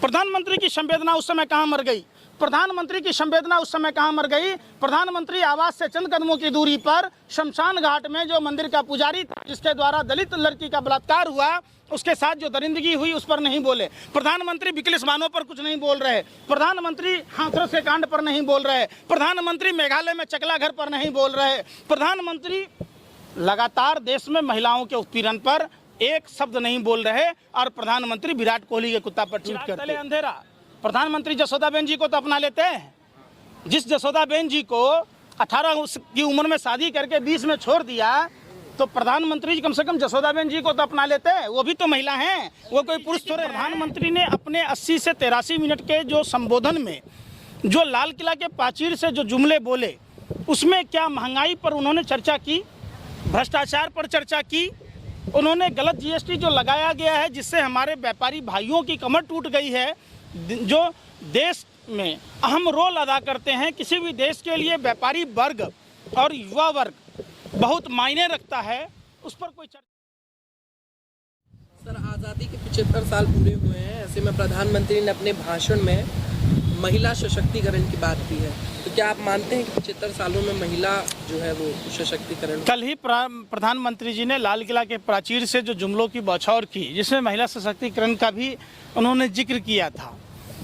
प्रधानमंत्री की संवेदना उस समय कहाँ मर गई? प्रधानमंत्री की संवेदना उस समय कहाँ मर गई? प्रधानमंत्री आवास से चंद कदमों की दूरी पर शमशान घाट में जो मंदिर का पुजारी था, जिसके द्वारा दलित लड़की का बलात्कार हुआ, उसके साथ जो दरिंदगी हुई, उस पर नहीं बोले। प्रधानमंत्री बिकलिस बानों पर कुछ नहीं बोल रहे। प्रधानमंत्री हाथरस के कांड पर नहीं बोल रहे। प्रधानमंत्री मेघालय में चकला घर पर नहीं बोल रहे। प्रधानमंत्री लगातार देश में महिलाओं के उत्पीड़न पर एक शब्द नहीं बोल रहे। और प्रधानमंत्री विराट कोहली के कुत्ता पर ट्वीट करते हैं अंधेरा। प्रधानमंत्री जसोदाबेन जी को तो अपना लेते हैं। जिस जसोदाबेन जी को 18 की उम्र में शादी करके 20 में छोड़ दिया, तो प्रधानमंत्री जी कम से कम जसोदाबेन जी को तो अपना लेते हैं। वो भी तो महिला हैं, वो कोई पुरुष थोड़े। प्रधानमंत्री ने अपने 80 से 83 मिनट के जो संबोधन में जो लाल किला के प्राचीर से जो जुमले बोले, उसमें क्या महंगाई पर उन्होंने चर्चा की, भ्रष्टाचार पर चर्चा की। उन्होंने गलत जीएसटी जो लगाया गया है, जिससे हमारे व्यापारी भाइयों की कमर टूट गई है, जो देश में अहम रोल अदा करते हैं। किसी भी देश के लिए व्यापारी वर्ग और युवा वर्ग बहुत मायने रखता है, उस पर कोई चर्चा। सर, आज़ादी के 75 साल पूरे हुए हैं, ऐसे में प्रधानमंत्री ने अपने भाषण में महिला सशक्तिकरण की बात की है, तो क्या आप मानते हैं कि 75 सालों में महिला जो है वो सशक्तिकरण? कल ही प्रधानमंत्री जी ने लाल किला के प्राचीर से जो जुमलों की बौछार की, जिसमें महिला सशक्तिकरण का भी उन्होंने जिक्र किया था।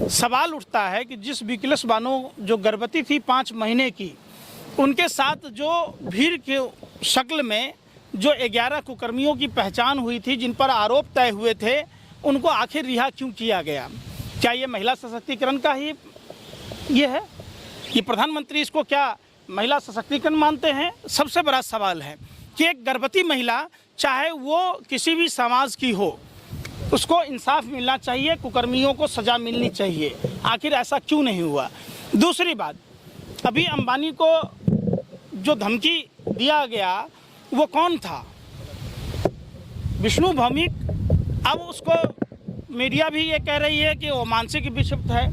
सवाल उठता है कि जिस बिकलिस बानो जो गर्भवती थी 5 महीने की, उनके साथ जो भीड़ के शक्ल में जो 11 कुकर्मियों की पहचान हुई थी, जिन पर आरोप तय हुए थे, उनको आखिर रिहा क्यों किया गया? क्या ये महिला सशक्तिकरण का ही ये है कि प्रधानमंत्री इसको क्या महिला सशक्तिकरण मानते हैं? सबसे बड़ा सवाल है कि एक गर्भवती महिला, चाहे वो किसी भी समाज की हो, उसको इंसाफ मिलना चाहिए, कुकर्मियों को सज़ा मिलनी चाहिए। आखिर ऐसा क्यों नहीं हुआ? दूसरी बात, अभी अंबानी को जो धमकी दिया गया वो कौन था? विष्णु भौमिक। अब उसको मीडिया भी ये कह रही है कि वो मानसिक विक्षिप्त है।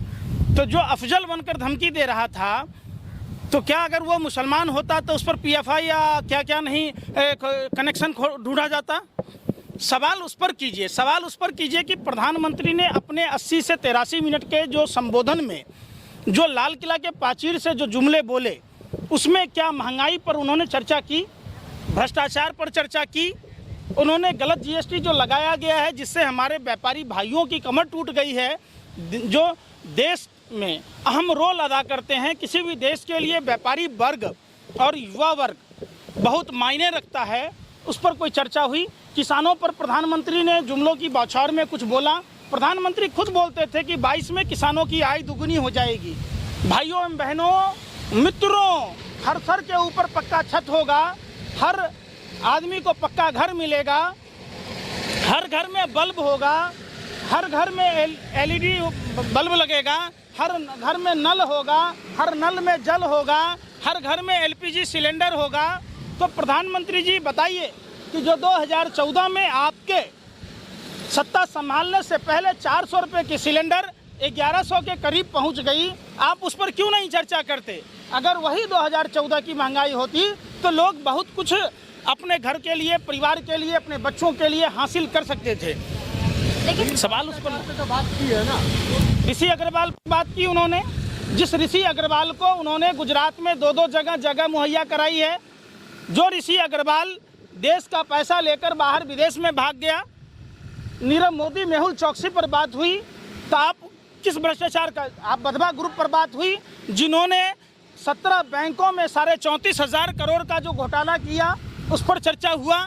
तो जो अफजल बनकर धमकी दे रहा था, तो क्या अगर वो मुसलमान होता तो उस पर पीएफआई या क्या क्या नहीं कनेक्शन ढूंढा जाता? सवाल उस पर कीजिए, सवाल उस पर कीजिए कि प्रधानमंत्री ने अपने 80 से 83 मिनट के जो संबोधन में जो लाल किला के प्राचीर से जो जुमले बोले, उसमें क्या महंगाई पर उन्होंने चर्चा की, भ्रष्टाचार पर चर्चा की। उन्होंने गलत जीएसटी जो लगाया गया है, जिससे हमारे व्यापारी भाइयों की कमर टूट गई है, जो देश में अहम रोल अदा करते हैं। किसी भी देश के लिए व्यापारी वर्ग और युवा वर्ग बहुत मायने रखता है, उस पर कोई चर्चा हुई? किसानों पर प्रधानमंत्री ने जुमलों की बौछार में कुछ बोला? प्रधानमंत्री खुद बोलते थे कि 22 में किसानों की आय दुगुनी हो जाएगी। भाइयों एवं बहनों, मित्रों, हर सर के ऊपर पक्का छत होगा, हर आदमी को पक्का घर मिलेगा, हर घर में बल्ब होगा, हर घर में एलईडी बल्ब लगेगा, हर घर में नल होगा, हर नल में जल होगा, हर घर में एलपीजी सिलेंडर होगा। तो प्रधानमंत्री जी बताइए कि जो 2014 में आपके सत्ता संभालने से पहले 400 रुपये की सिलेंडर 1100 के करीब पहुंच गई, आप उस पर क्यों नहीं चर्चा करते? अगर वही 2014 की महंगाई होती तो लोग बहुत कुछ अपने घर के लिए, परिवार के लिए, अपने बच्चों के लिए हासिल कर सकते थे। लेकिन सवाल उस पर तो बात की है ना, ऋषि अग्रवाल की बात की उन्होंने। जिस ऋषि अग्रवाल को उन्होंने गुजरात में 2-2 जगह मुहैया कराई है, जो ऋषि अग्रवाल देश का पैसा लेकर बाहर विदेश में भाग गया। नीरव मोदी, मेहुल चौकसी पर बात हुई, तो आप किस भ्रष्टाचार का? आप बधवा ग्रुप पर बात हुई, जिन्होंने 17 बैंकों में 34,500 करोड़ का जो घोटाला किया, उस पर चर्चा हुआ।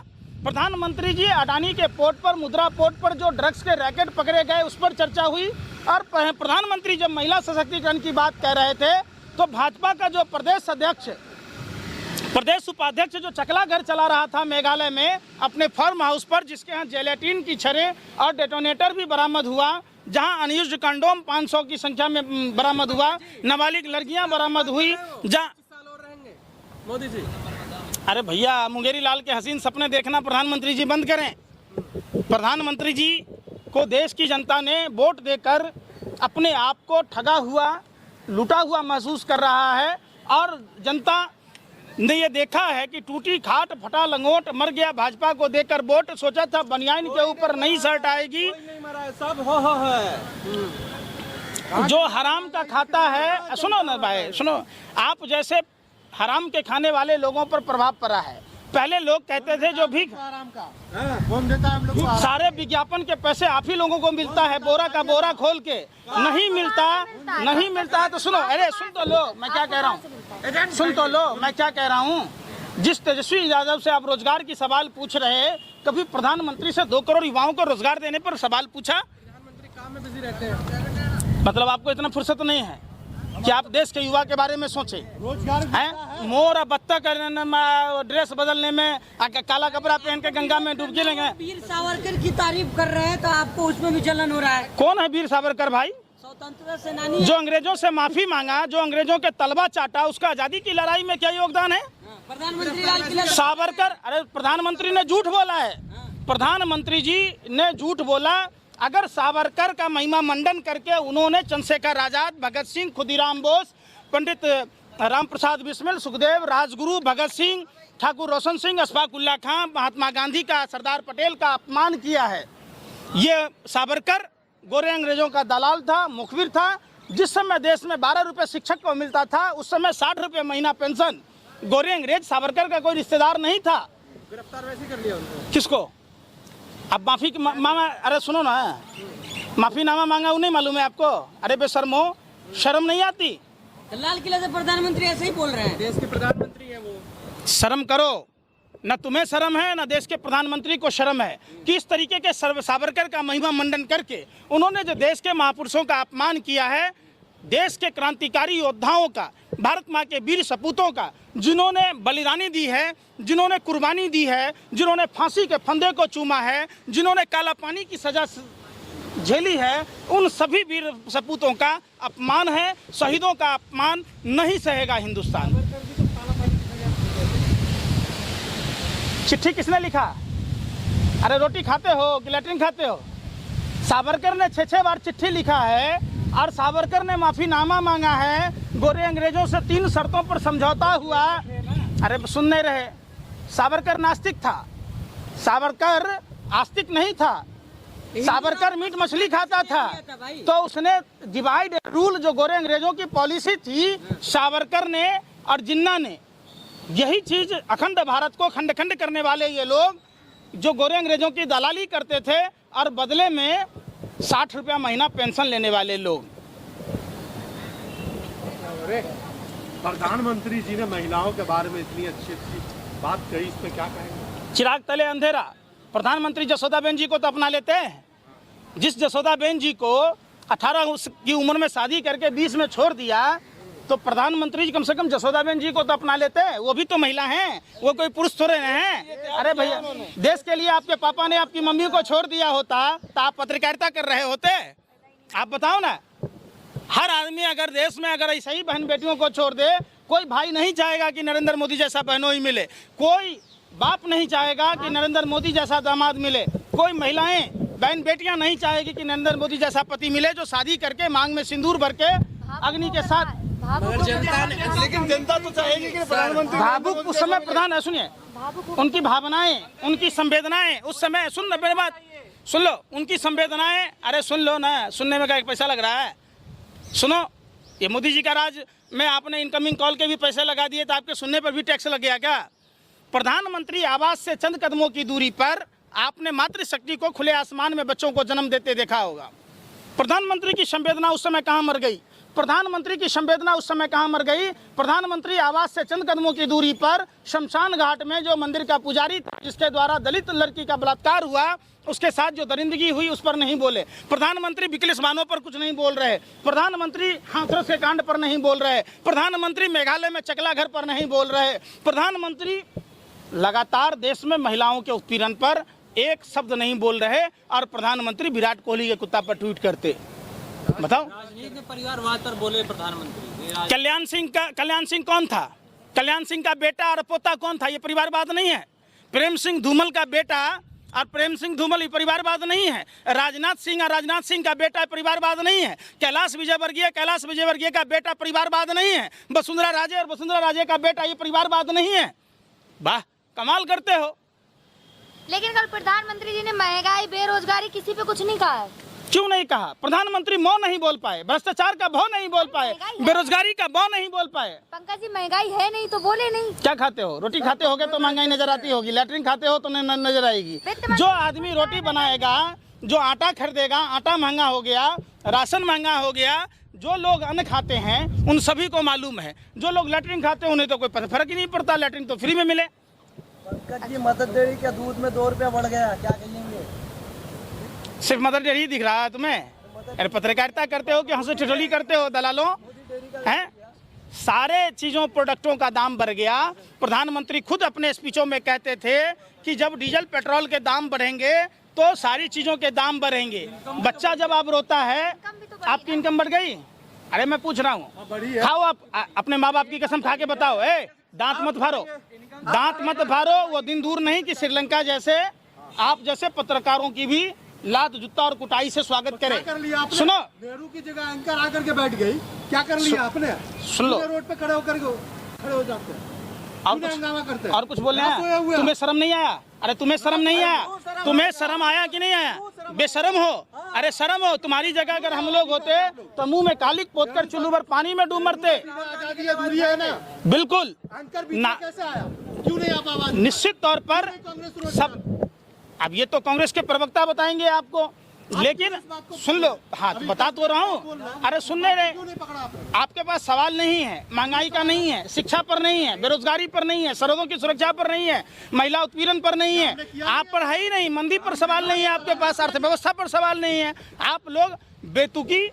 प्रधानमंत्री जी अडानी के पोर्ट पर, मुद्रा पोर्ट पर जो ड्रग्स के रैकेट पकड़े गए, उस पर चर्चा हुई। और प्रधानमंत्री जब महिला सशक्तिकरण की बात कह रहे थे, तो भाजपा का जो प्रदेश उपाध्यक्ष जो चकला घर चला रहा था मेघालय में अपने फार्म हाउस पर, जिसके यहाँ जेलेटिन की छड़ें और डेटोनेटर भी बरामद हुआ, जहां अनयूज्ड कंडोम 500 की संख्या में बरामद हुआ, नाबालिग लड़कियां बरामद हुई, जहां मोदी जी, अरे भैया, मुंगेरी लाल के हसीन सपने देखना प्रधानमंत्री जी बंद करें। प्रधानमंत्री जी को देश की जनता ने वोट देकर अपने आप को ठगा हुआ, लूटा हुआ महसूस कर रहा है। और जनता ने ये देखा है कि टूटी खाट, फटा लंगोट, मर गया भाजपा को देकर वोट। सोचा था बनियान के ऊपर नई शर्ट आएगी, कोई नहीं मरा है, सब हो है। जो हराम का खाता है, सुनो ना भाई सुनो, आप जैसे हराम के खाने वाले लोगों पर प्रभाव पड़ा है। पहले लोग कहते थे जो भीख कौन देता है हम लोग को? सारे विज्ञापन के पैसे आप ही लोगों को मिलता है, बोरा का बोरा खोल के नहीं मिलता, नहीं मिलता है तो सुनो, अरे सुन तो लो मैं क्या कह रहा हूँ, सुन तो लो मैं क्या कह रहा हूँ। जिस तेजस्वी यादव से आप रोजगार की सवाल पूछ रहे, कभी प्रधानमंत्री से 2 करोड़ युवाओं को रोजगार देने पर सवाल पूछा? प्रधानमंत्री काम में बिजी रहते हैं। मतलब आपको इतना फुर्सत नहीं है कि आप देश के युवा के बारे में सोचें? रोजगार हैं मोर और बत्तख ड्रेस बदलने में, काला कपड़ा पहन के गंगा में डुबकी लेंगे। वीर सावरकर की तारीफ कर रहे हैं तो आपको उसमें भी जलन हो रहा है। कौन है वीर सावरकर भाई? स्वतंत्रता सेनानी जो अंग्रेजों से माफी मांगा, जो अंग्रेजों के तलबा चाटा, उसका आजादी की लड़ाई में क्या योगदान है? प्रधानमंत्री लाल किला सावरकर, अरे प्रधानमंत्री ने झूठ बोला है, प्रधानमंत्री जी ने झूठ बोला। अगर सावरकर का महिमा मंडन करके उन्होंने चंद्रशेखर आजाद, भगत सिंह, खुदीराम बोस, पंडित राम प्रसाद बिस्मिल, सुखदेव, राजगुरु, भगत सिंह, ठाकुर रोशन सिंह, अशफाक उल्ला खां, महात्मा गांधी का, सरदार पटेल का अपमान किया है। ये सावरकर गोरे अंग्रेजों का दलाल था, मुखबिर था। जिस समय देश में 12 रुपये शिक्षक को मिलता था, उस समय 60 रुपये महीना पेंशन। गोरे अंग्रेज सावरकर का कोई रिश्तेदार नहीं था। गिरफ्तार वैसे कर लिया उनको। किसको? अब माफी मांगा, अरे सुनो ना, माफीनामा मांगा वो नहीं मालूम है आपको? अरे बेशर्मो, शर्म नहीं आती? लाल किला से प्रधानमंत्री ऐसे ही बोल रहे हैं। देश के प्रधानमंत्री हैं वो। शर्म करो, न तुम्हें शर्म है न देश के प्रधानमंत्री को शर्म है कि इस तरीके के सावरकर का महिमा मंडन करके उन्होंने जो देश के महापुरुषों का अपमान किया है, देश के क्रांतिकारी योद्धाओं का, भारत माँ के वीर सपूतों का, जिन्होंने बलिदानी दी है, जिन्होंने कुर्बानी दी है, जिन्होंने फांसी के फंदे को चूमा है, जिन्होंने काला पानी की सजा झेली है, उन सभी वीर सपूतों का अपमान है। शहीदों का अपमान नहीं सहेगा हिंदुस्तान। चिट्ठी किसने लिखा? अरे रोटी खाते हो कि लैट्रिन खाते हो? सावरकर ने 6 बार चिट्ठी लिखा है और सावरकर ने माफीनामा मांगा है। गोरे अंग्रेजों से 3 शर्तों पर समझौता हुआ। अरे सुन नहीं रहे? सावरकर नास्तिक था, सावरकर आस्तिक नहीं था। सावरकर मीट मछली खाता था, तो उसने डिवाइड रूल जो गोरे अंग्रेजों की पॉलिसी थी, सावरकर ने और जिन्ना ने, यही चीज अखंड भारत को खंड खंड करने वाले ये लोग जो गोरे अंग्रेजों की दलाली करते थे और बदले में 60 रुपया महीना पेंशन लेने वाले लोग। प्रधानमंत्री जी ने महिलाओं के बारे में इतनी अच्छी बात कही, इस पे क्या कहेंगे? चिराग तले अंधेरा। प्रधानमंत्री जसोदाबेन जी को तो अपना लेते हैं। जिस जसोदाबेन जी को 18 की उम्र में शादी करके 20 में छोड़ दिया, तो प्रधानमंत्री जी कम से कम जसोदाबेन जी को तो अपना लेते हैं। वो भी तो महिला हैं, वो कोई पुरुष थोड़े हैं। अरे भैया, देश के लिए आपके पापा ने आपकी मम्मी को छोड़ दिया होता तो आप पत्रकारिता कर रहे होते? आप बताओ ना। हर आदमी अगर देश में अगर ऐसा ही बहन बेटियों को छोड़ दे, कोई भाई नहीं चाहेगा कि नरेंद्र मोदी जैसा बहनों ही मिले, कोई बाप नहीं चाहेगा कि नरेंद्र मोदी जैसा दामाद मिले, कोई महिलाएं बहन बेटियां नहीं चाहेगी कि नरेंद्र मोदी जैसा पति मिले जो शादी करके मांग में सिंदूर भर के अग्नि के साथ। मगर जनता ने, लेकिन जनता तो चाहेगी कि प्रधानमंत्री भावुक उस समय प्रधान है, सुनिए उनकी भावनाएं, उनकी संवेदनाएं उस समय, सुन लो मेरी बात, सुन लो उनकी संवेदनाएं। अरे सुन लो ना, सुनने में क्या पैसा लग रहा है? सुनो, ये मोदी जी का राज में आपने इनकमिंग कॉल के भी पैसे लगा दिए तो आपके सुनने पर भी टैक्स लग गया क्या? प्रधानमंत्री आवास से चंद कदमों की दूरी पर आपने मातृशक्ति को खुले आसमान में बच्चों को जन्म देते देखा होगा। प्रधानमंत्री की संवेदना उस समय कहाँ मर गई? प्रधानमंत्री की संवेदना उस समय कहाँ मर गई? प्रधानमंत्री आवास से चंद कदमों की दूरी पर शमशान घाट में जो मंदिर का पुजारी था, जिसके द्वारा दलित लड़की का बलात्कार हुआ, उसके साथ जो दरिंदगी हुई, उस पर नहीं बोले। प्रधानमंत्री बिकलिस बानों पर कुछ नहीं बोल रहे। प्रधानमंत्री हाथरस के कांड पर नहीं बोल रहे। प्रधानमंत्री मेघालय में चकला घर पर नहीं बोल रहे। प्रधानमंत्री लगातार देश में महिलाओं के उत्पीड़न पर एक शब्द नहीं बोल रहे। और प्रधानमंत्री विराट कोहली के कुत्ता पर ट्वीट करते। बताओ, राजनीति में परिवारवाद पर बोले प्रधानमंत्री। कल्याण सिंह कौन था? कल्याण सिंह का बेटा और पोता कौन था? ये परिवारवाद नहीं है। प्रेम सिंह धूमल का बेटा और प्रेम सिंह धूमल ये परिवारवाद नहीं है। राजनाथ सिंह और राजनाथ सिंह का बेटा परिवारवाद नहीं है। कैलाश विजयवर्गीय का बेटा परिवारवाद नहीं है। वसुंधरा राजे और वसुंधरा राजे का बेटा ये परिवारवाद नहीं है। वाह, कमाल करते हो। लेकिन कल प्रधानमंत्री जी ने महंगाई, बेरोजगारी, किसी पे कुछ नहीं कहा है। क्यों नहीं कहा? प्रधानमंत्री मौ नहीं बोल पाए, भ्रष्टाचार का भौ नहीं बोल पाए, बेरोजगारी का भौ नहीं बोल पाए। पंकज जी महंगाई है नहीं तो बोले नहीं। क्या खाते हो? रोटी खाते होगे तो महंगाई नजर आती होगी, लैट्रिन खाते हो तो नजर आएगी। जो आदमी रोटी बनाएगा, जो आटा खरीदेगा, आटा महंगा हो गया, राशन महंगा हो गया। जो लोग अन्न खाते हैं उन सभी को मालूम है। जो लोग लैट्रिन खाते हैं उन्हें तो कोई फर्क ही नहीं पड़ता, लैट्रिन तो फ्री में मिले। पंकज जी मदद डेयरी का दूध में 2 रुपया बढ़ गया, क्या कहेंगे? सिर्फ मदर डेयरी दिख रहा है तुम्हें? अरे पत्रकारिता करते हो कि हंसी ठिठोली करते हो दलालों? हैं? सारे चीज़ों प्रोडक्टों का दाम बढ़ गया। प्रधानमंत्री खुद अपने स्पीचों में कहते थे कि जब डीजल पेट्रोल के दाम बढ़ेंगे तो सारी चीज़ों के दाम बढ़ेंगे। बच्चा जब आप रोता है, आपकी इनकम बढ़ गई? अरे मैं पूछ रहा हूँ, खाओ आप अपने माँ बाप की कसम खा के बताओ। दांत मत फाड़ो, दांत मत फाड़ो। वो दिन दूर नहीं कि श्रीलंका जैसे आप जैसे पत्रकारों की भी लात जूता और कुटाई से स्वागत करे। कर लिया आपने? सुनो, नेहरू की जगह एंकर आकर के बैठ गई, क्या कर लिया आपने? सुन लो, रोड पे खड़े हो जाते हैं और कुछ बोल रहे हैं। तुम्हें शर्म नहीं आया? अरे तुम्हें शर्म नहीं आया? तुम्हें शर्म आया कि नहीं आया? बेशरम हो। अरे शर्म हो। तुम्हारी जगह अगर हम लोग होते तो मुंह में कालिक पोत कर चुल्लू भर पानी में डूब मरते। आजादी अधूरी है ना? बिल्कुल एंकर बीच में कैसे आया? क्यों नहीं आप आवाज? निश्चित तौर पर सब, अब ये तो कांग्रेस के प्रवक्ता बताएंगे आपको, लेकिन सुन लो। हाँ तो बता तो रहा हूँ। अरे सुन नहीं रहे? आपके पास सवाल नहीं है, महंगाई का नहीं है, शिक्षा पर नहीं है, बेरोजगारी पर नहीं है, सरहदों की सुरक्षा पर नहीं है, महिला उत्पीड़न पर नहीं है, आप पढ़ाई नहीं, मंदी पर सवाल नहीं है आपके पास, अर्थव्यवस्था पर सवाल नहीं है। आप लोग बेतुकी,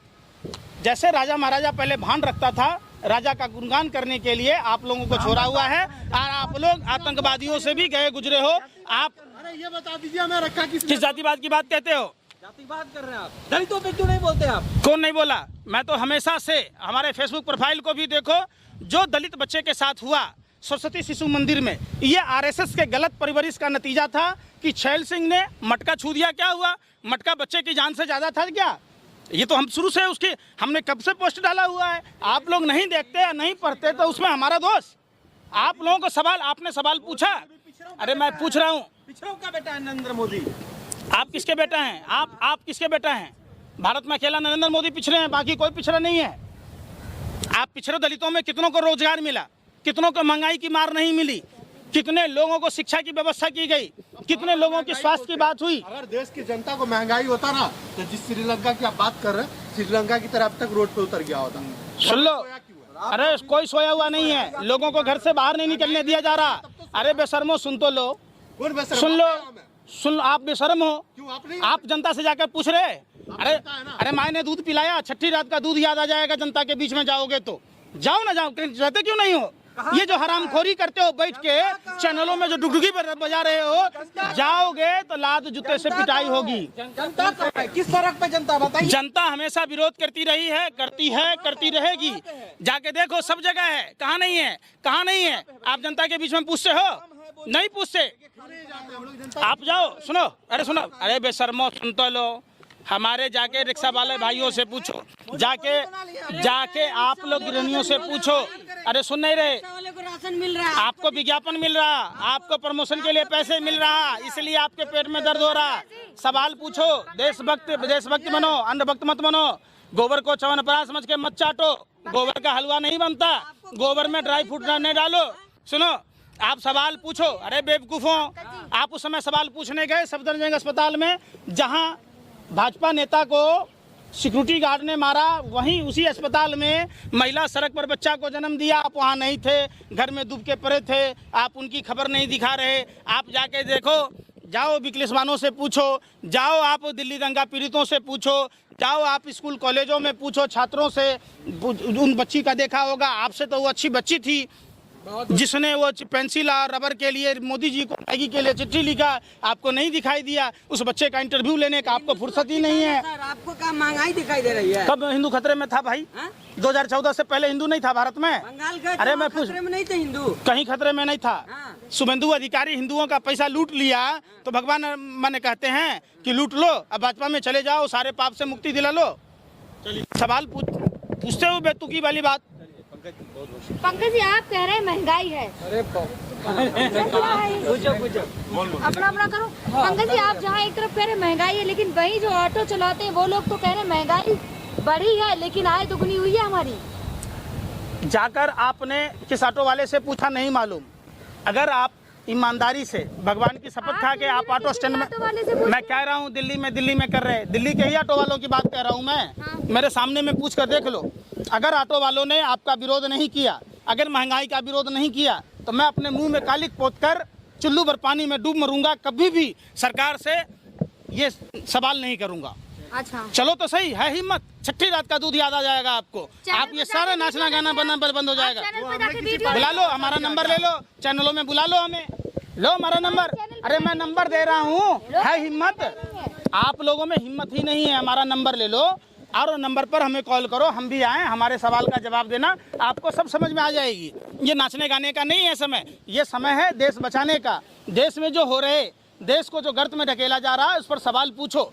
जैसे राजा महाराजा पहले भान रखता था, राजा का गुणगान करने के लिए आप लोगों को छोड़ा हुआ है। और आप लोग आतंकवादियों से भी गए गुजरे हो। आप ये बता दीजिए, हमें रखा किस जातिवाद की बात कहते हो? जातिवाद कर रहे हैं आप, दलितों पे क्यों नहीं बोलते आप? कौन नहीं बोला? मैं तो हमेशा से, हमारे फेसबुक प्रोफाइल को भी देखो, जो दलित बच्चे के साथ हुआ सरस्वती शिशु मंदिर में, ये आरएसएस के गलत परवरिश का नतीजा था कि छैल सिंह ने मटका छू दिया। क्या हुआ? मटका बच्चे की जान से ज्यादा था क्या? ये तो हम शुरू से उसकी, हमने कब से पोस्ट डाला हुआ है। आप लोग नहीं देखते या नहीं पढ़ते तो उसमें हमारा दोष। आप लोगों को सवाल, आपने सवाल पूछा। अरे मैं पूछ रहा हूँ, पिछड़ों का बेटा है नरेंद्र मोदी। आप किसके बेटा हैं? आप किसके बेटा हैं? भारत में अकेला नरेंद्र मोदी पिछड़े हैं, बाकी कोई पिछड़ा नहीं है। आप पिछड़े दलितों में कितनों को रोजगार मिला, कितनों को महंगाई की मार नहीं मिली, कितने लोगों को शिक्षा की व्यवस्था की गई, कितने लोगों की स्वास्थ्य की बात हुई। अगर देश की जनता को महंगाई होता ना तो जिस श्रीलंका की आप बात कर रहे हैं, श्रीलंका की तरह अब तक रोड पे उतर गया होता। सुन लो, अरे कोई सोया हुआ नहीं है, लोगों को घर से बाहर नहीं निकलने दिया जा रहा। अरे बेशर्मो, सुन तो लो, सुन लो, सुन। आप बेशर्म हो, आप जनता से जाकर पूछ रहे। अरे माँ ने दूध पिलाया, छठी रात का दूध याद आ जाएगा जनता के बीच में जाओगे तो। जाओ ना, जाओ, जाते क्यों नहीं हो? ये जो हरामखोरी करते हो बैठ के चैनलों में, जो डुगडुगी बजा रहे हो, जाओगे तो लात जूते से पिटाई होगी। जनता किस सड़क पे जनता बताइए? जनता हमेशा विरोध करती रही है, करती रहेगी। जाके देखो, सब जगह है। कहाँ नहीं है? कहाँ नहीं है? आप जनता के बीच में पूछते हो? नहीं पूछते। आप जाओ, सुनो, अरे सुनो, अरे बेशर्मो, सुन तो लो। हमारे जाके रिक्शा वाले भाइयों से पूछो, जाके आप लोग गृहिणियों से पूछो। अरे सुन नहीं रहे? वाले को राशन मिल रहा है, आपको विज्ञापन मिल रहा, आपको प्रमोशन के लिए पैसे मिल रहा, इसलिए आपके पेट में दर्द हो रहा। सवाल पूछो, देशभक्त बनो, अंधभक्त मत बनो। गोबर को च्यवनप्राश समझ के मत चाटो, गोबर का हलवा नहीं बनता, गोबर में ड्राई फ्रूट नहीं डालो। सुनो, आप सवाल पूछो। अरे बेवकूफों, आप उस समय सवाल पूछने गए सफदरजंग अस्पताल में, जहां भाजपा नेता को सिक्योरिटी गार्ड ने मारा, वहीं उसी अस्पताल में महिला सड़क पर बच्चा को जन्म दिया। आप वहां नहीं थे, घर में डूब के पड़े थे, आप उनकी खबर नहीं दिखा रहे। आप जाके देखो, जाओ विकलेशवानों से पूछो, जाओ आप दिल्ली दंगा पीड़ितों से पूछो, जाओ आप स्कूल कॉलेजों में पूछो छात्रों से। उन बच्ची का देखा होगा, आपसे तो वो अच्छी बच्ची थी जिसने वो पेंसिल और रबर के लिए मोदी जी को मैगी के लिए चिट्ठी लिखा, आपको नहीं दिखाई दिया। उस बच्चे का इंटरव्यू लेने का आपको फुर्सत ही नहीं है। सर आपको क्या महंगाई दिखाई दे रही है? कब हिंदू खतरे में था भाई? 2014 से पहले हिंदू नहीं था भारत में। बंगाल का अरे मैं खतरे में नहीं थे हिंदू, कहीं खतरे में नहीं था। शुभेंदु अधिकारी हिंदुओं का पैसा लूट लिया तो भगवान माने कहते हैं कि लूट लो, अब भाजपा में चले जाओ, सारे पाप से मुक्ति दिला लो। सवाल पूछते हो बेतुकी वाली बात। पंकज जी, आप कह रहे हैं महंगाई है, अरे अपना अपना करो। अंकल जी, आप जहाँ एक तरफ कह रहे महंगाई है, लेकिन वही जो ऑटो चलाते हैं वो लोग तो कह रहे महंगाई बढ़ी है, लेकिन आय दुगनी हुई है हमारी। जाकर आपने किस ऑटो वाले से पूछा नहीं मालूम। अगर आप ईमानदारी से भगवान की शपथ खा के आप ऑटो स्टैंड में, मैं कह रहा हूँ दिल्ली में कर रहे हैं, दिल्ली के ही ऑटो वालों की बात कह रहा हूँ मैं, मेरे सामने में पूछ कर देख लो। अगर ऑटो वालों ने आपका विरोध नहीं किया, अगर महंगाई का विरोध नहीं किया, तो मैं अपने मुंह में कालिक पोत कर चुल्लू भर पानी में डूब मरूंगा, कभी भी सरकार से ये सवाल नहीं करूंगा। अच्छा, चलो तो सही है हिम्मत, छठी रात का दूध याद आ जाएगा आपको, आप ये सारा नाचना गाना बंद हो जाएगा। बुला लो, हमारा नंबर ले लो, चैनलों में बुला लो हमें, लो हमारा नंबर। अरे मैं नंबर दे रहा हूँ, है हिम्मत? आप लोगों में हिम्मत ही नहीं है। हमारा नंबर ले लो और नंबर पर हमें कॉल करो, हम भी आए, हमारे सवाल का जवाब देना, आपको सब समझ में आ जाएगी। ये नाचने गाने का नहीं है समय, ये समय है देश बचाने का। देश में जो हो रहे, देश को जो गर्त में ढकेला जा रहा है, उस पर सवाल पूछो।